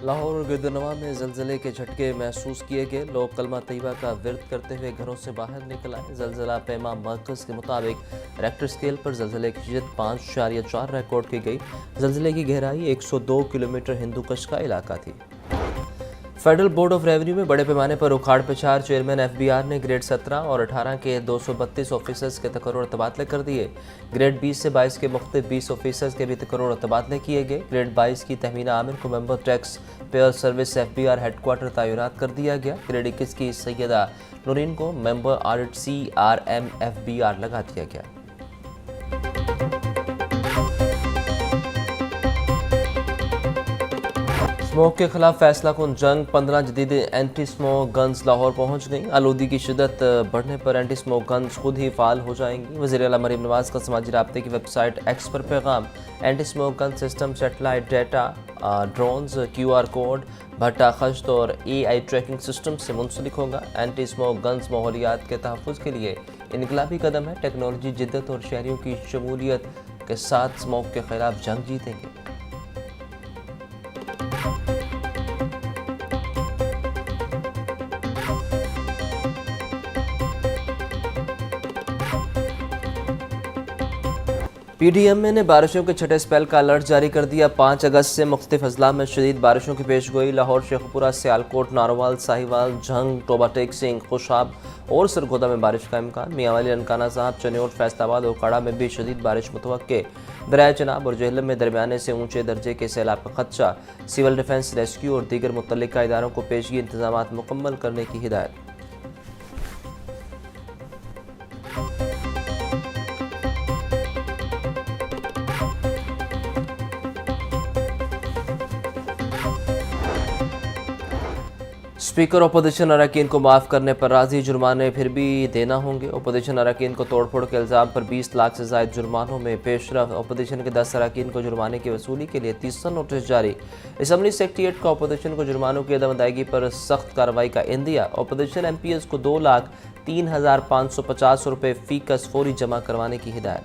लाहौर और गिरदनवा में ज़लज़ले के झटके महसूस किए गए। लोग कलमा तैयबा का विर्द करते हुए घरों से बाहर निकल आए। ज़लज़ला पैमा मरकज़ के मुताबिक रेक्टर स्केल पर ज़लज़ले की शिद्दत 5.4 रिकॉर्ड की गई। ज़लज़ले की गहराई 102 किलोमीटर हिंदुकश का इलाका थी। फेडरल बोर्ड ऑफ रेवेन्यू में बड़े पैमाने पर उखाड़ पिछाड़। चेयरमैन FBR ने ग्रेड 17 और 18 के 232 ऑफिसर्स के तकर्रुर तबादले कर दिए। ग्रेड 20 से 22 के मुख्तलिफ 20 ऑफिसर्स के भी तकर्रुर तबादले किए गए। ग्रेड 22 की तहमीना आमिर को member tax payer service FBR headquarter तैनात कर दिया गया। ग्रेड 21 की सैयदा नूरीन को मेंबर ऑडिट CRM FBR लगा दिया गया। स्मोक के खिलाफ फैसला कुन जंग। 15 जदीद एंटी स्मोक गन्स लाहौर पहुंच गई। आलूदी की शिद्दत बढ़ने पर एंटी स्मोक गन्स खुद ही फाल हो जाएंगी। वज़ीर आला मरीम नवाज का समाजी राब्ते की वेबसाइट X पर पैगाम। Anti smoke gun system satellite data, drones, QR code, भट्टा खश्त और AI ट्रैकिंग सिस्टम से मुंसलिक होगा। एंटी स्मोक गन्स माहौलियात के तहफ़्फ़ुज़ के लिए इनकलाबी कदम है। टेक्नोलॉजी, जिद्दत और शहरियों की शमूलियत के साथ स्मोक के खिलाफ जंग जीतेंगे। PDMA ने बारिशों के छठे स्पेल का अलर्ट जारी कर दिया। 5 अगस्त से मुख्तलिफ अजला में शदीद बारिशों की पेश गोई। लाहौर, शेखपुरा, सियालकोट, नारोवाल, साहिवाल, झंग, टोबा टेक सिंह, खुशाब और सरगोदा में बारिश का इम्कान। मियांवाली, ननकाना साहब, चन्योट, फैसलाबाद और काड़ा में भी शदीद बारिश मुतवक्के। दरिया चनाब और जेहलम में दरमियाने से ऊंचे दर्जे के सैलाब का खदशा। सिविल डिफेंस, रेस्क्यू और दीगर मुतल्लिका इदारों को पेशगी इंतजाम मुकम्मल करने की हिदायत। स्पीकर अपोजिशन अरकान को माफ़ करने पर राजी, जुर्माने फिर भी देना होंगे। अपोजिशन अरकान को तोड़फोड़ के इल्ज़ाम पर 20 लाख से ज़ायद जुर्मानों में पेशरफ। अपोजिशन के 10 अरकान को जुर्माने की वसूली के लिए तीसरा नोटिस जारी। असम्बली सेक्रेटेरिएट का अपोजिशन को जुर्मानों की अदम अदायगी पर सख्त कार्रवाई का इंदिया। अपोजिशन MPs को 2,03,550 रुपये फ़ीकस फौरी जमा करवाने की हिदायत।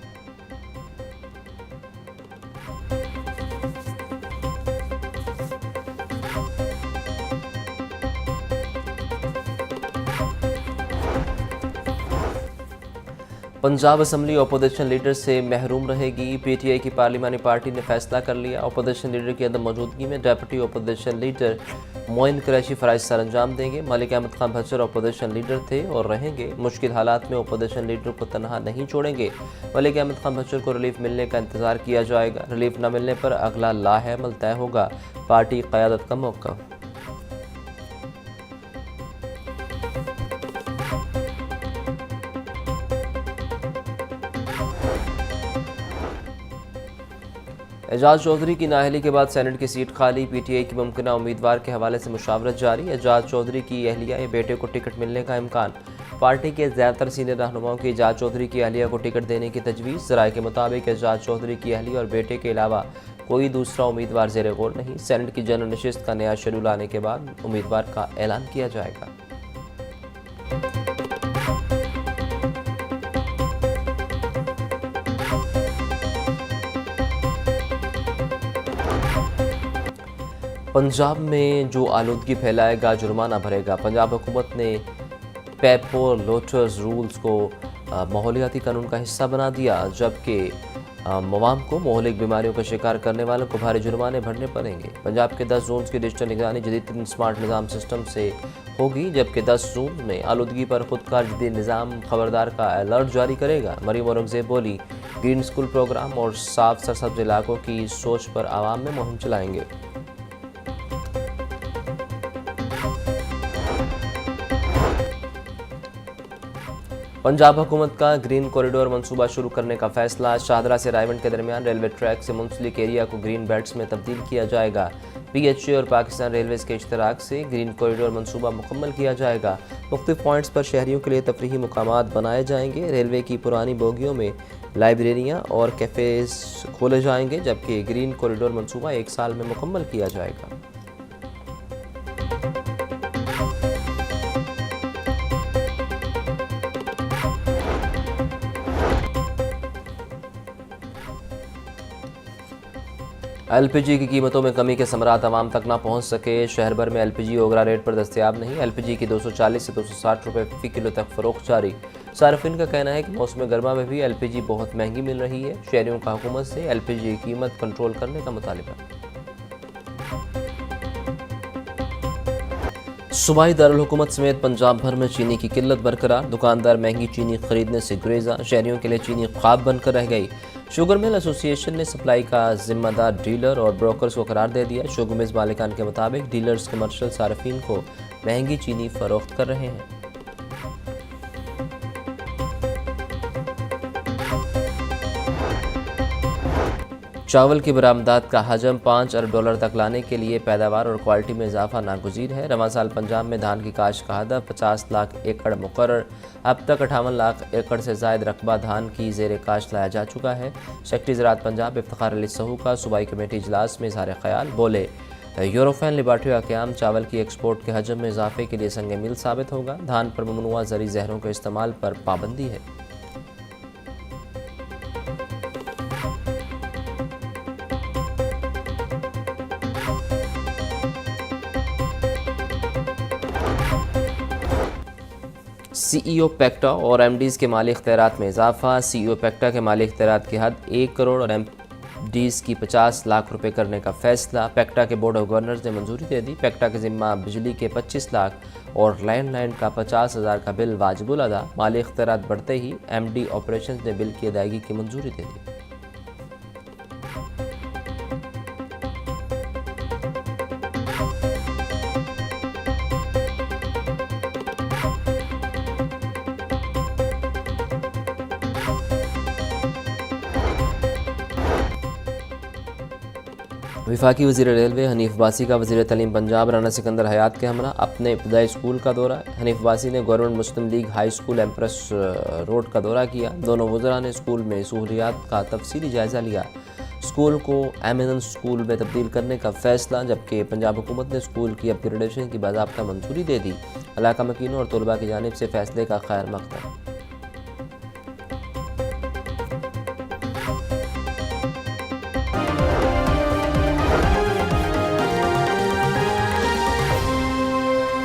पंजाब असम्बली अपोजिशन लीडर से महरूम रहेगी। PTI की पार्लिमानी पार्टी ने फैसला कर लिया। अपोजिशन लीडर की अदम मौजूदगी में deputy opposition leader Moin Qureshi फ़राइज़ सर अंजाम देंगे। मलिक अहमद खान भच्चर अपोजिशन लीडर थे और रहेंगे। मुश्किल हालात में अपोजिशन लीडर को तनहा नहीं छोड़ेंगे। मलिक अहमद खान भच्चर को रिलीफ मिलने का इंतजार किया जाएगा। रिलीफ न मिलने पर अगला लाहेमल तय होगा। पार्टी क़यादत का मौका। एजाज चौधरी की नाअहली के बाद सेनेट की सीट खाली। PTI की मुमकिना उम्मीदवार के हवाले से मुशावरत जारी। एजाज चौधरी की अहलिया या बेटे को टिकट मिलने का इम्कान। पार्टी के ज़्यादातर सीनियर रहनुमाओं की एजाज चौधरी की अहलिया को टिकट देने की तजवीज़। ज़राए के मुताबिक एजाज चौधरी की अहलिया और बेटे के अलावा कोई दूसरा उम्मीदवार ज़ेरे गौर नहीं। सेनेट की जनरल नशिस्त का नया शेड्यूल आने के बाद उम्मीदवार का ऐलान किया जाएगा। पंजाब में जो आलूदगी फैलाएगा जुर्माना भरेगा। पंजाब हुकूमत ने पेपर लोटर्स रूल्स को माहौलियाती कानून का हिस्सा बना दिया, जबकि मवाम को माहौलिक बीमारियों का शिकार करने वालों को भारी जुर्माने भरने पड़ेंगे। पंजाब के 10 जोन्स की डिजिटल निगरानी जदीद स्मार्ट निज़ाम सिस्टम से होगी, जबकि 10 जोन में आलूदगी पर खुदकार जदीद निज़ाम खबरदार का अलर्ट जारी करेगा। मरीम औरंगजेब बोली, ग्रीन स्कूल प्रोग्राम और साफ सरसब्ज इलाकों की सोच पर आवाम में मुहिम चलाएंगे। पंजाब हुकूमत का ग्रीन कॉरिडोर मंसूबा शुरू करने का फैसला। शाहदरा से रायवंड के दरमियान रेलवे ट्रैक से मुंसलिक एरिया को ग्रीन बेल्ट्स में तब्दील किया जाएगा। PHA और पाकिस्तान रेलवेज़ के इश्तराक से ग्रीन कॉरिडोर मंसूबा मुकम्मल किया जाएगा। मुख्तलिफ पॉइंट्स पर शहरियों के लिए तफरीही मुकामात बनाए जाएंगे। रेलवे की पुरानी बोगियों में लाइब्रेरियाँ और कैफ़ेज़ खोले जाएंगे, जबकि ग्रीन कॉरिडोर मंसूबा 1 साल में मुकम्मल किया जाएगा। एलपीजी की कीमतों में कमी के समरात आवाम तक ना पहुंच सके। शहर भर में एलपीजी ओगरा रेट पर दस्तयाब नहीं। एलपीजी की 240 से 260 रुपये फ़ी किलो तक फ़रोख्त जारी। सार्फिन का कहना है कि मौसम गर्मा में भी एलपीजी बहुत महंगी मिल रही है। शहरियों का हुकूमत से एलपीजी की कीमत कंट्रोल करने का मुतालिबा। सूबाई दारुल हुकूमत समेत पंजाब भर में चीनी की किल्लत बरकरार। दुकानदार महंगी चीनी खरीदने से गुरेजा। शहरियों के लिए चीनी ख्वाब बनकर रह गई। शुगर मिल एसोसिएशन ने सप्लाई का जिम्मेदार डीलर और ब्रोकर्स को करार दे दिया। शुगर मिल मालिकान के मुताबिक डीलर्स कमर्शियल सार्फिन को महंगी चीनी फरोख्त कर रहे हैं। चावल की बरामदात का हजम 5 अरब डॉलर तक लाने के लिए पैदावार और क्वालिटी में इजाफा नागुज़ीर है। रवां साल पंजाब में धान की काश्त का हदफ 50 लाख एकड़ मुकर्रर। अब तक 58 लाख एकड़ से ज़ायद रकबा धान की ज़ेर काश्त लाया जा चुका है। सेक्रेटरी ज़राअत पंजाब इफ्तिखार अली सहू का सूबाई कमेटी इजलास में इज़हार ख्याल। बोले, यूरोफेन लेबॉर्ट्री का क़याम चावल की एक्सपोर्ट के हजम में इजाफे के लिए संग मील साबित होगा। धान पर ममनुआ ज़री जहरों के इस्तेमाल पर पाबंदी है। सीईओ पेक्टा और एमडीज़ के माली इख्तियारात में इजाफा। सीईओ पेक्टा के माली इख्तियारात की हद 1 करोड़ और एमडीज़ की 50 लाख रुपए करने का फैसला। पेक्टा के बोर्ड ऑफ गवर्नर्स ने मंजूरी दे दी। पेक्टा के जिम्मा बिजली के 25 लाख और लैंडलाइन का 50,000 का बिल वाजिबुल अदा। माली इख्तियारात बढ़ते ही एमडी ऑपरेशन ने बिल की अदायगी की मंजूरी दे दी। वफाकी वज़ीर रेलवे हनीफ अब्बासी का वज़ीर तालीम पंजाब राना सिकंदर हयात के हमरा अपने इब्तदाई स्कूल का दौरा। हनीफ अब्बासी ने government Muslim League high school empress road का दौरा किया। दोनों वज़रा ने स्कूल में सहूलियात का तफसीली जायज़ा लिया। स्कूल को एमिनेंस स्कूल में तब्दील करने का फैसला, जबकि पंजाब हुकूमत ने स्कूल की अपग्रेडेशन की बाज़ाब्ता मंजूरी दे दी। इलाका मकीनों और तलबा की जानिब से फैसले का खैर मकदम।